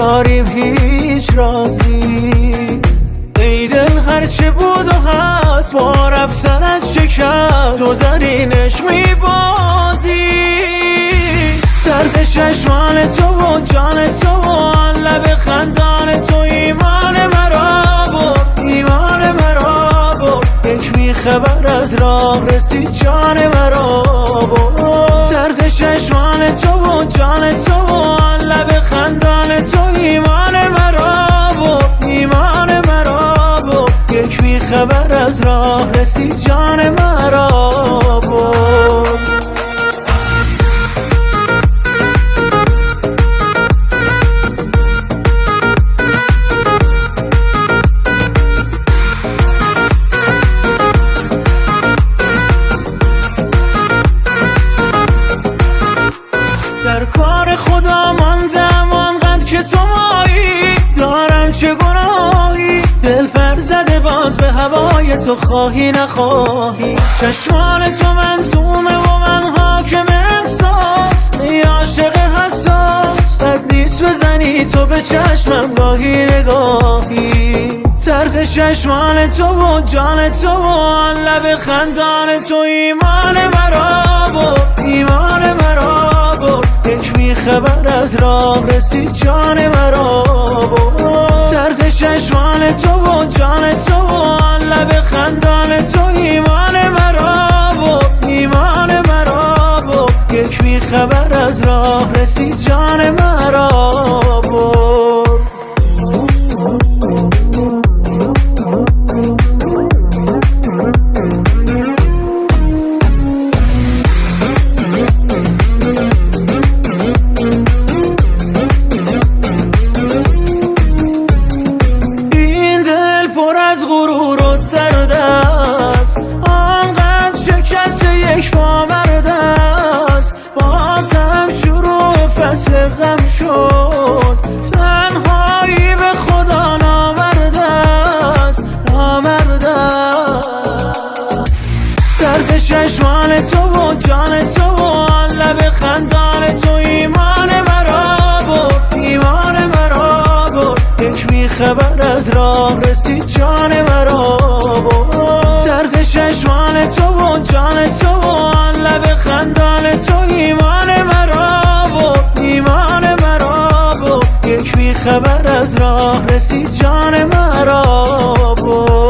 نداریم هیچ رازی. ای دل هرچه بود و هست با رفتنت شکست، تو در اینش میبازی. درد چشمان تو و جان تو و آن لب خندان تو ایمان مرا برد، ایمان مرا برد. یک بیخبر از راه رسید جان مرا برد. درد چشمان تو و جان تو و آن لب خندان تو ایمان مرا برد، ایمان مرا برد. یک بیخبر از راه رسید جان مرا برد. در کار خدا ماندم آنقدر که تو مایی، دارم چه گناهی دل پر زده باز به هوای تو، خواهی نخواهی. چشمان تو منظومه و من حاکم احساس، ای عاشق حساس بد نیست بزنی تو به چشمم گاهی نگاهی. ترک چشمان تو و جان تو و آن لب خندان تو ایمان مرا برد، ایمان مرا برد. یک بیخبر از راه رسید جان مرا برد. ترک چشمان تو و جان تو و آن لب خندان تو ایمان مرا برد، ایمان مرا برد. یک بیخبر از راه رسید جان مرا برد. غرور و درد است، آنقدر شکست یک پامرد است. بازم شروع فصل غم شد، تنهایی به خدا نامرد است، نامرد است. درد چشمان تو و جان تو و آن لب خندان تو ایمان مرا برد، ایمان مرا برد. یک بیخبر از راه رسید جان مرا برد. ترک چشمان تو و جان تو و آن لب خندان تو ایمان مرا برد، ایمان مرا برد. یک بیخبر از راه رسید جان مرا برد.